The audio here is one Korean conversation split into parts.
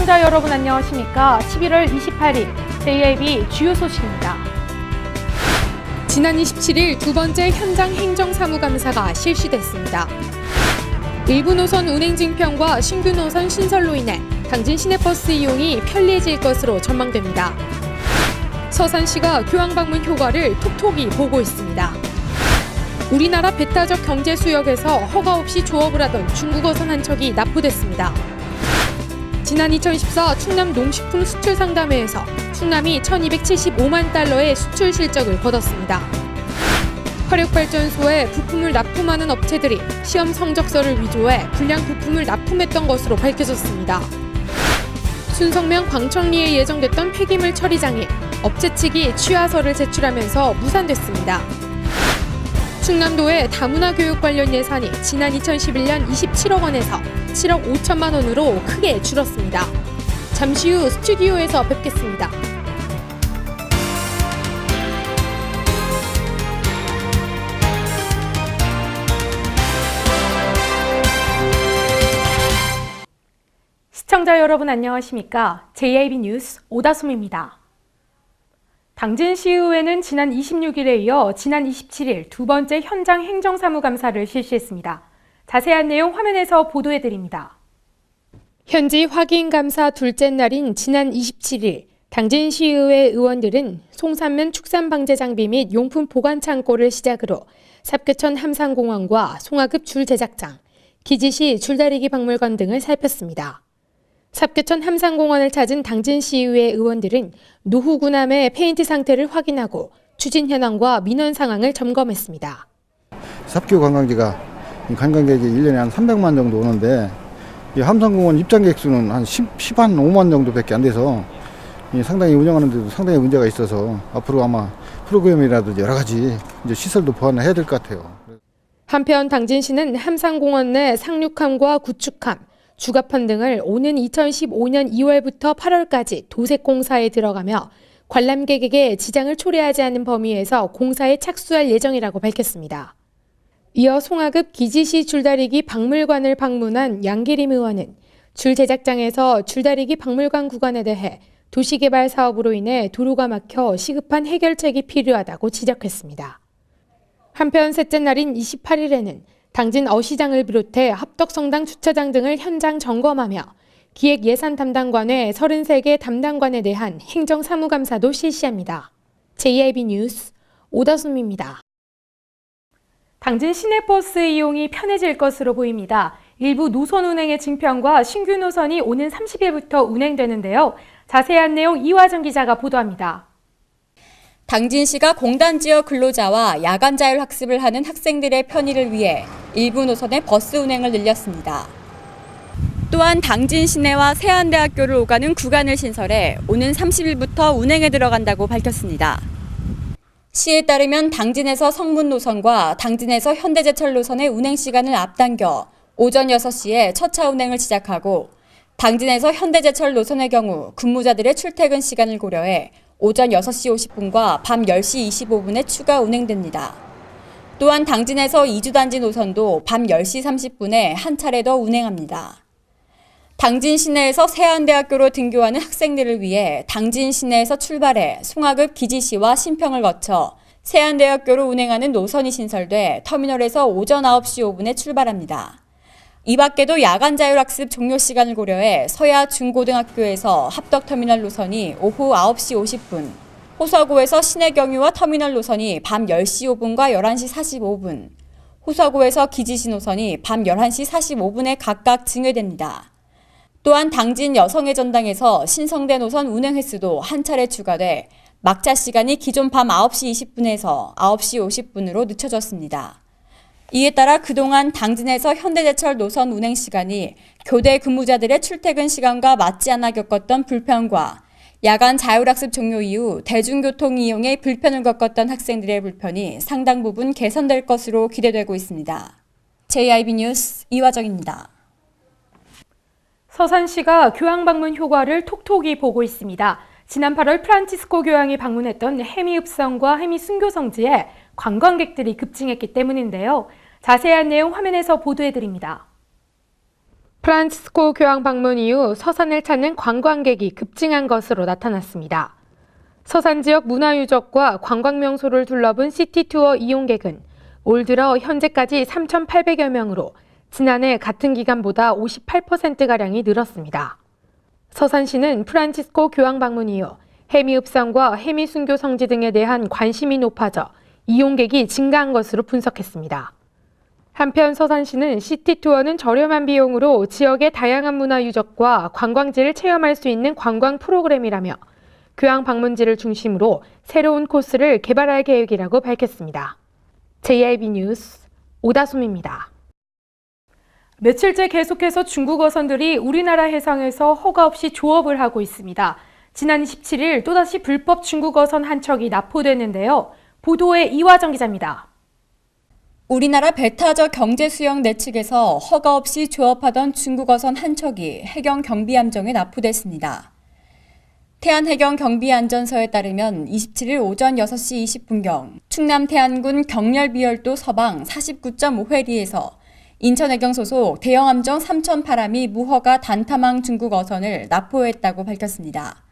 시청자 여러분 안녕하십니까? 11월 28일 JIB 주요 소식입니다. 지난 27일 두 번째 현장 행정사무감사가 실시됐습니다. 일부 노선 운행 증편과 신규 노선 신설로 인해 당진 시내버스 이용이 편리해질 것으로 전망됩니다. 서산시가 교황 방문 효과를 톡톡히 보고 있습니다. 우리나라 배타적 경제 수역에서 허가 없이 조업을 하던 중국어선 한 척이 납부됐습니다. 지난 2014 충남 농식품 수출 상담회에서 충남이 1,275만 달러의 수출 실적을 거뒀습니다. 화력발전소에 부품을 납품하는 업체들이 시험 성적서를 위조해 불량 부품을 납품했던 것으로 밝혀졌습니다. 순성면 광천리에 예정됐던 폐기물 처리장에 업체 측이 취하서를 제출하면서 무산됐습니다. 충남도의 다문화 교육 관련 예산이 지난 2011년 27억 원에서 7억 5천만 원으로 크게 줄었습니다. 잠시 후 스튜디오에서 뵙겠습니다. 시청자 여러분 안녕하십니까? JIB 뉴스 오다솜입니다. 당진시의회는 지난 26일에 이어 지난 27일 두 번째 현장 행정사무감사를 실시했습니다. 자세한 내용 화면에서 보도해드립니다. 현지 확인감사 둘째 날인 지난 27일 당진시의회 의원들은 송산면 축산방제 장비 및 용품 보관 창고를 시작으로 삽교천 함산공원과 송화급 줄 제작장, 기지시 줄다리기 박물관 등을 살폈습니다. 삽교천 함산공원을 찾은 당진시의회 의원들은 노후구남의 페인트 상태를 확인하고 추진 현황과 민원 상황을 점검했습니다. 삽교 관광지가 관광객이 1년에 한 300만 정도 오는데 이 함산공원 입장객 수는 한 10한 5만 정도밖에 안 돼서 상당히 운영하는 데도 상당히 문제가 있어서 앞으로 아마 프로그램이라든지 여러 가지 이제 시설도 보완을 해야 될 것 같아요. 한편 당진시는 함산공원 내 상륙함과 구축함, 주가판 등을 오는 2015년 2월부터 8월까지 도색 공사에 들어가며 관람객에게 지장을 초래하지 않는 범위에서 공사에 착수할 예정이라고 밝혔습니다. 이어 송화급 기지시 줄다리기 박물관을 방문한 양기림 의원은 줄 제작장에서 줄다리기 박물관 구간에 대해 도시개발 사업으로 인해 도로가 막혀 시급한 해결책이 필요하다고 지적했습니다. 한편 셋째 날인 28일에는 당진 어시장을 비롯해 합덕성당 주차장 등을 현장 점검하며 기획예산 담당관의 33개 담당관에 대한 행정사무감사도 실시합니다. JIB 뉴스 오다솜입니다. 당진 시내버스 이용이 편해질 것으로 보입니다. 일부 노선 운행의 증편과 신규 노선이 오는 30일부터 운행되는데요. 자세한 내용 이화정 기자가 보도합니다. 당진시가 공단지역 근로자와 야간 자율 학습을 하는 학생들의 편의를 위해 일부 노선의 버스 운행을 늘렸습니다. 또한 당진 시내와 세안대학교를 오가는 구간을 신설해 오는 30일부터 운행에 들어간다고 밝혔습니다. 시에 따르면 당진에서 성문 노선과 당진에서 현대제철 노선의 운행 시간을 앞당겨 오전 6시에 첫 차 운행을 시작하고 당진에서 현대제철 노선의 경우 근무자들의 출퇴근 시간을 고려해 오전 6시 50분과 밤 10시 25분에 추가 운행됩니다. 또한 당진에서 이주단지 노선도 밤 10시 30분에 한 차례 더 운행합니다. 당진 시내에서 세안대학교로 등교하는 학생들을 위해 당진 시내에서 출발해 송화급 기지시와 신평을 거쳐 세안대학교로 운행하는 노선이 신설돼 터미널에서 오전 9시 5분에 출발합니다. 이 밖에도 야간 자율학습 종료 시간을 고려해 서야 중고등학교에서 합덕터미널 노선이 오후 9시 50분, 호서고에서 시내경유와 터미널 노선이 밤 10시 5분과 11시 45분, 호서고에서 기지시 노선이 밤 11시 45분에 각각 증회됩니다. 또한 당진 여성의 전당에서 신성대 노선 운행 횟수도 한 차례 추가돼 막차 시간이 기존 밤 9시 20분에서 9시 50분으로 늦춰졌습니다. 이에 따라 그동안 당진에서 현대제철 노선 운행 시간이 교대 근무자들의 출퇴근 시간과 맞지 않아 겪었던 불편과 야간 자율학습 종료 이후 대중교통 이용에 불편을 겪었던 학생들의 불편이 상당 부분 개선될 것으로 기대되고 있습니다. JIB 뉴스 이화정입니다. 서산시가 교황 방문 효과를 톡톡히 보고 있습니다. 지난 8월 프란치스코 교황이 방문했던 해미읍성과 해미순교성지에 관광객들이 급증했기 때문인데요. 자세한 내용 화면에서 보도해드립니다. 프란치스코 교황 방문 이후 서산을 찾는 관광객이 급증한 것으로 나타났습니다. 서산 지역 문화유적과 관광명소를 둘러본 시티투어 이용객은 올 들어 현재까지 3,800여 명으로 지난해 같은 기간보다 58%가량이 늘었습니다. 서산시는 프란치스코 교황 방문 이후 해미읍성과 해미순교 성지 등에 대한 관심이 높아져 이용객이 증가한 것으로 분석했습니다. 한편 서산시는 시티투어는 저렴한 비용으로 지역의 다양한 문화유적과 관광지를 체험할 수 있는 관광 프로그램이라며 교황 방문지를 중심으로 새로운 코스를 개발할 계획이라고 밝혔습니다. JIB 뉴스 오다솜입니다. 며칠째 계속해서 중국 어선들이 우리나라 해상에서 허가 없이 조업을 하고 있습니다. 지난 27일 또다시 불법 중국 어선 한 척이 납포됐는데요. 보도에 이화정 기자입니다. 우리나라 배타적 경제수영 내측에서 허가 없이 조업하던 중국 어선 한 척이 해경 경비함정에 납포됐습니다. 태안해경경비안전서에 따르면 27일 오전 6시 20분경 충남 태안군 경렬비열도 서방 49.5회리에서 인천해경 소속 대형함정 삼천파람이 무허가 단타망 중국 어선을 납포했다고 밝혔습니다.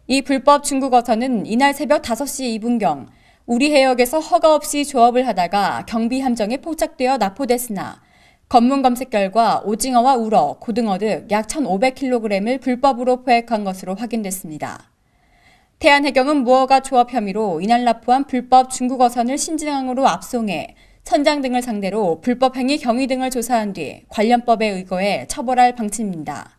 이 불법 중국 어선은 이날 새벽 5시 2분경 우리 해역에서 허가 없이 조업을 하다가 경비함정에 포착되어 납포됐으나 검문 검색 결과 오징어와 우럭, 고등어 등 약 1,500kg을 불법으로 포획한 것으로 확인됐습니다. 태안해경은 무허가 조업 혐의로 이날 납포한 불법 중국 어선을 신진항으로 압송해 선장 등을 상대로 불법 행위 경위 등을 조사한 뒤 관련법에 의거해 처벌할 방침입니다.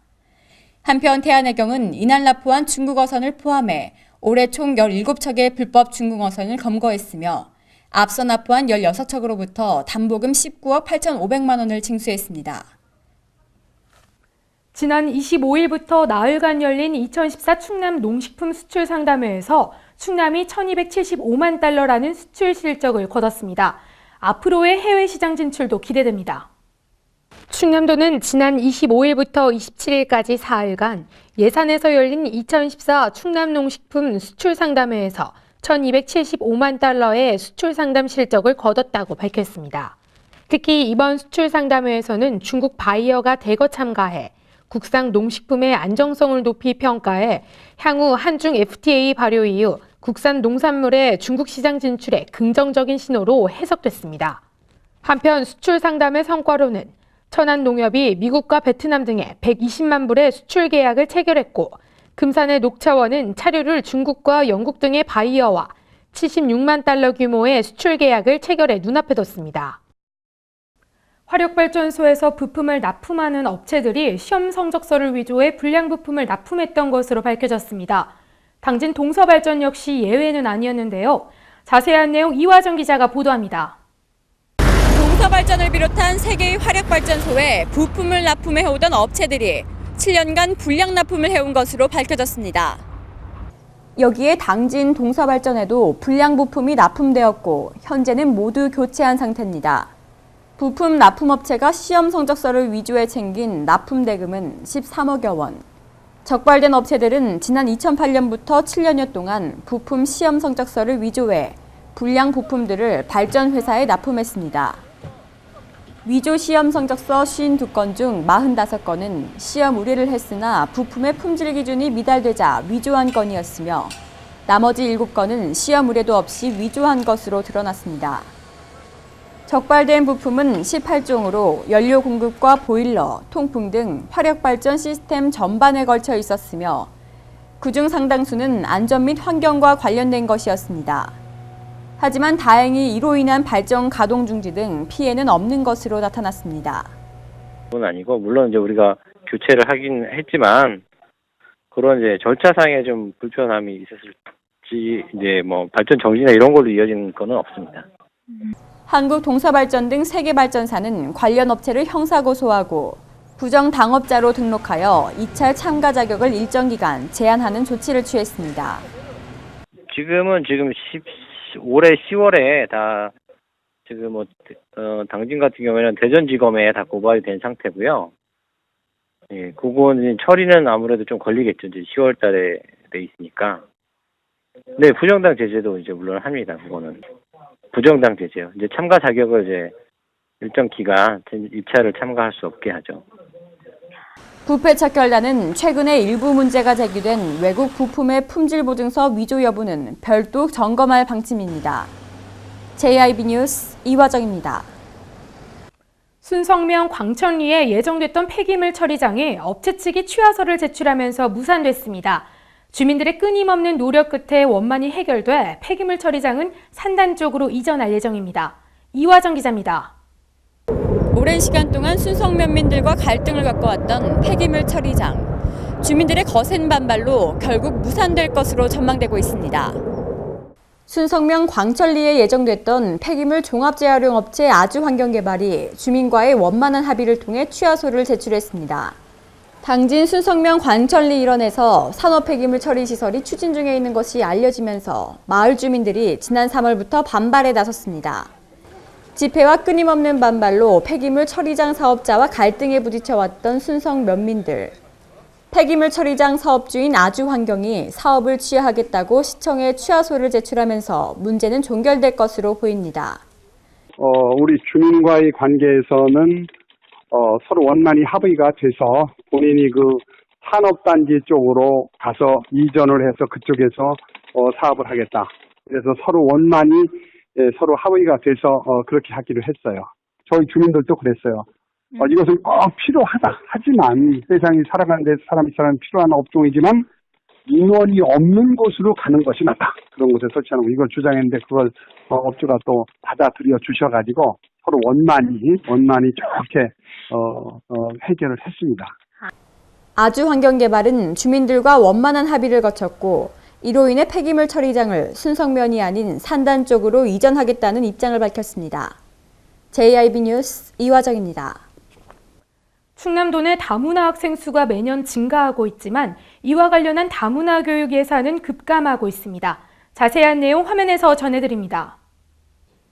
한편 태안해경은 이날 납포한 중국 어선을 포함해 올해 총 17척의 불법 중국 어선을 검거했으며 앞서 납포한 16척으로부터 담보금 19억 8,500만 원을 징수했습니다. 지난 25일부터 나흘간 열린 2014 충남 농식품 수출 상담회에서 충남이 1,275만 달러라는 수출 실적을 거뒀습니다. 앞으로의 해외 시장 진출도 기대됩니다. 충남도는 지난 25일부터 27일까지 4일간 예산에서 열린 2014 충남 농식품 수출 상담회에서 1,275만 달러의 수출 상담 실적을 거뒀다고 밝혔습니다. 특히 이번 수출 상담회에서는 중국 바이어가 대거 참가해 국산 농식품의 안정성을 높이 평가해 향후 한중 FTA 발효 이후 국산 농산물의 중국 시장 진출에 긍정적인 신호로 해석됐습니다. 한편 수출 상담의 성과로는 천안농협이 미국과 베트남 등에 120만 불의 수출 계약을 체결했고 금산의 녹차원은 차류를 중국과 영국 등의 바이어와 76만 달러 규모의 수출 계약을 체결해 눈앞에 뒀습니다. 화력발전소에서 부품을 납품하는 업체들이 시험 성적서를 위조해 불량 부품을 납품했던 것으로 밝혀졌습니다. 당진 동서발전 역시 예외는 아니었는데요. 자세한 내용 이화정 기자가 보도합니다. 동서발전을 비롯한 3개의 화력발전소에 부품을 납품해오던 업체들이 7년간 불량 납품을 해온 것으로 밝혀졌습니다. 여기에 당진 동서발전에도 불량 부품이 납품되었고 현재는 모두 교체한 상태입니다. 부품 납품업체가 시험 성적서를 위조해 챙긴 납품 대금은 13억여 원. 적발된 업체들은 지난 2008년부터 7년여 동안 부품 시험 성적서를 위조해 불량 부품들을 발전회사에 납품했습니다. 위조 시험 성적서 52건 중 45건은 시험 의뢰를 했으나 부품의 품질 기준이 미달되자 위조한 건이었으며 나머지 7건은 시험 의뢰도 없이 위조한 것으로 드러났습니다. 적발된 부품은 18종으로 연료 공급과 보일러, 통풍 등 화력발전 시스템 전반에 걸쳐 있었으며 그중 상당수는 안전 및 환경과 관련된 것이었습니다. 하지만 다행히 이로 인한 발전 가동 중지 등 피해는 없는 것으로 나타났습니다. 그건 아니고 물론 이제 우리가 교체를 하긴 했지만 그런 이제 절차상의 좀 불편함이 있었을지 이제 뭐 발전 정지나 이런 걸로 이어진 건 없습니다. 한국동서발전 등 3개 발전사는 관련 업체를 형사고소하고 부정당업자로 등록하여 입찰 참가 자격을 일정 기간 제한하는 조치를 취했습니다. 지금 올해 10월에 다 지금 당진 같은 경우에는 대전지검에 다 고발이 된 상태고요. 예, 그건 처리는 아무래도 좀 걸리겠죠. 이제 10월 달에 돼 있으니까. 네, 부정당 제재도 이제 물론 합니다. 그거는 부정당 제재요. 이제 참가 자격을 이제 일정 기간 입찰을 참가할 수 없게 하죠. 부패 척결단은 최근에 일부 문제가 제기된 외국 부품의 품질 보증서 위조 여부는 별도 점검할 방침입니다. JIB 뉴스 이화정입니다. 순성면 광천리에 예정됐던 폐기물 처리장에 업체 측이 취하서를 제출하면서 무산됐습니다. 주민들의 끊임없는 노력 끝에 원만히 해결돼 폐기물 처리장은 산단 쪽으로 이전할 예정입니다. 이화정 기자입니다. 오랜 시간 동안 순성면민들과 갈등을 겪어왔던 폐기물 처리장. 주민들의 거센 반발로 결국 무산될 것으로 전망되고 있습니다. 순성면 광천리에 예정됐던 폐기물 종합재활용업체 아주환경개발이 주민과의 원만한 합의를 통해 취하소를 제출했습니다. 당진 순성면 광천리 일원에서 산업 폐기물 처리 시설이 추진 중에 있는 것이 알려지면서 마을 주민들이 지난 3월부터 반발에 나섰습니다. 집회와 끊임없는 반발로 폐기물 처리장 사업자와 갈등에 부딪혀왔던 순성 면민들. 폐기물 처리장 사업주인 아주환경이 사업을 취하하겠다고 시청에 취하소를 제출하면서 문제는 종결될 것으로 보입니다. 우리 주민과의 관계에서는 서로 원만히 합의가 돼서 본인이 그 산업단지 쪽으로 가서 이전을 해서 그쪽에서 사업을 하겠다. 그래서 서로 원만히 서로 합의가 돼서 그렇게 하기로 했어요. 저희 주민들도 그랬어요. 이것은 꼭 필요하다. 하지만 세상이 살아가는 데 사람이 필요한 업종이지만 인원이 없는 곳으로 가는 것이 맞다. 그런 곳에 설치하는 거 이걸 주장했는데 그걸 업주가 또 받아들여 주셔가지고 서로 원만히 좋게 해결을 했습니다. 아주환경개발은 주민들과 원만한 합의를 거쳤고 이로 인해 폐기물 처리장을 순성면이 아닌 산단 쪽으로 이전하겠다는 입장을 밝혔습니다. JIB 뉴스 이화정입니다. 충남도 내 다문화 학생 수가 매년 증가하고 있지만 이와 관련한 다문화 교육 예산은 급감하고 있습니다. 자세한 내용 화면에서 전해드립니다.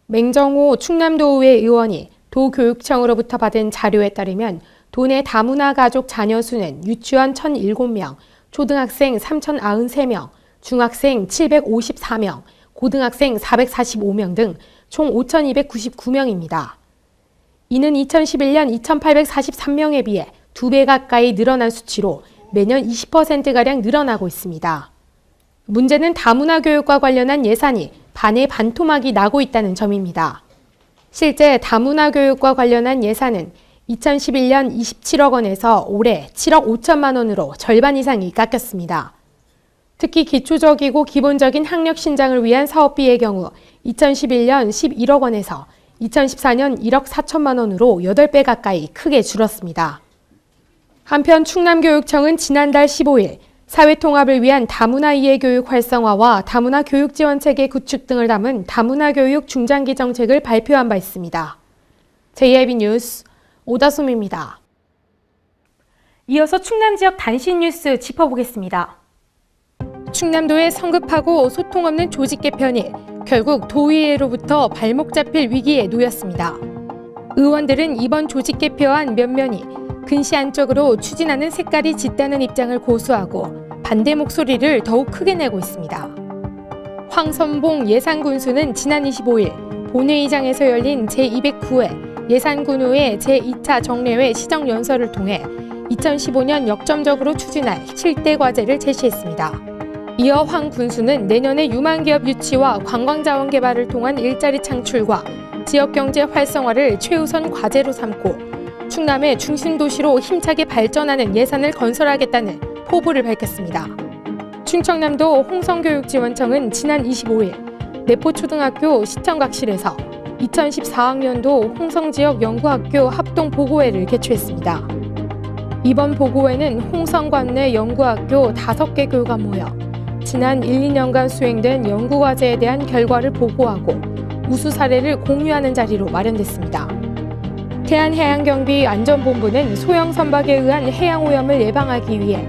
맹정호 충남도의회 의원이 도교육청으로부터 받은 자료에 따르면 도내 다문화 가족 자녀 수는 유치원 1,007명, 초등학생 3,093명, 중학생 754명, 고등학생 445명 등 총 5,299명입니다. 이는 2011년 2,843명에 비해 2배 가까이 늘어난 수치로 매년 20%가량 늘어나고 있습니다. 문제는 다문화 교육과 관련한 예산이 반의 반토막이 나고 있다는 점입니다. 실제 다문화 교육과 관련한 예산은 2011년 27억 원에서 올해 7억 5천만 원으로 절반 이상이 깎였습니다. 특히 기초적이고 기본적인 학력 신장을 위한 사업비의 경우 2011년 11억 원에서 2014년 1억 4천만 원으로 8배 가까이 크게 줄었습니다. 한편 충남교육청은 지난달 15일 사회통합을 위한 다문화 이해교육 활성화와 다문화 교육지원체계 구축 등을 담은 다문화 교육 중장기 정책을 발표한 바 있습니다. JIB 뉴스 오다솜입니다. 이어서 충남 지역 단신 뉴스 짚어보겠습니다. 충남도의 성급하고 소통 없는 조직 개편이 결국 도의회로부터 발목 잡힐 위기에 놓였습니다. 의원들은 이번 조직 개편안 면면이 근시안적으로 추진하는 색깔이 짙다는 입장을 고수하고 반대 목소리를 더욱 크게 내고 있습니다. 황선봉 예산군수는 지난 25일 본회의장에서 열린 제209회 예산군의회 제2차 정례회 시정연설을 통해 2015년 역점적으로 추진할 7대 과제를 제시했습니다. 이어 황 군수는 내년에 유망기업 유치와 관광자원 개발을 통한 일자리 창출과 지역경제 활성화를 최우선 과제로 삼고 충남의 중심도시로 힘차게 발전하는 예산을 건설하겠다는 포부를 밝혔습니다. 충청남도 홍성교육지원청은 지난 25일 내포초등학교 시청각실에서 2014학년도 홍성지역 연구학교 합동보고회를 개최했습니다. 이번 보고회는 홍성관 내 연구학교 5개 교가 모여 지난 1, 2년간 수행된 연구과제에 대한 결과를 보고하고 우수 사례를 공유하는 자리로 마련됐습니다. 대한해양경비안전본부는 소형 선박에 의한 해양오염을 예방하기 위해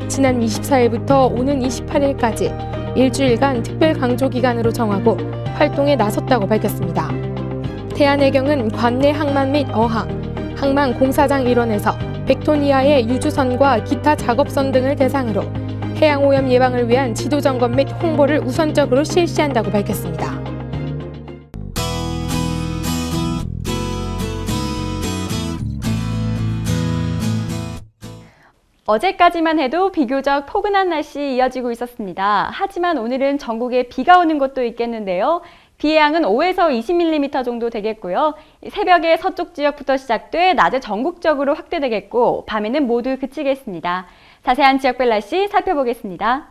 지난 24일부터 오는 28일까지 일주일간 특별 강조기간으로 정하고 활동에 나섰다고 밝혔습니다. 대한해경은 관내 항만 및 어항, 항만 공사장 일원에서 100톤 이하의 유주선과 기타 작업선 등을 대상으로 해양오염 예방을 위한 지도점검 및 홍보를 우선적으로 실시한다고 밝혔습니다. 어제까지만 해도 비교적 포근한 날씨 이어지고 있었습니다. 하지만 오늘은 전국에 비가 오는 곳도 있겠는데요. 비의 양은 5에서 20mm 정도 되겠고요. 새벽에 서쪽 지역부터 시작돼 낮에 전국적으로 확대되겠고 밤에는 모두 그치겠습니다. 자세한 지역별 날씨 살펴보겠습니다.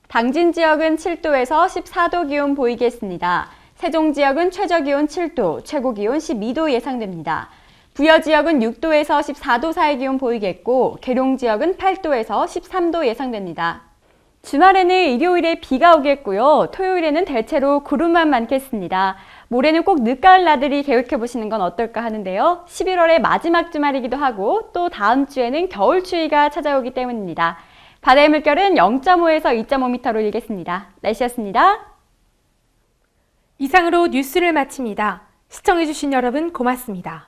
당진 지역은 7도에서 14도 기온 보이겠습니다. 세종 지역은 최저 기온 7도, 최고 기온 12도 예상됩니다. 부여 지역은 6도에서 14도 사이 기온 보이겠고 계룡 지역은 8도에서 13도 예상됩니다. 주말에는 일요일에 비가 오겠고요. 토요일에는 대체로 구름만 많겠습니다. 모레는 꼭 늦가을 나들이 계획해보시는 건 어떨까 하는데요. 11월의 마지막 주말이기도 하고 또 다음 주에는 겨울 추위가 찾아오기 때문입니다. 바다의 물결은 0.5에서 2.5m로 일겠습니다. 날씨였습니다. 이상으로 뉴스를 마칩니다. 시청해주신 여러분 고맙습니다.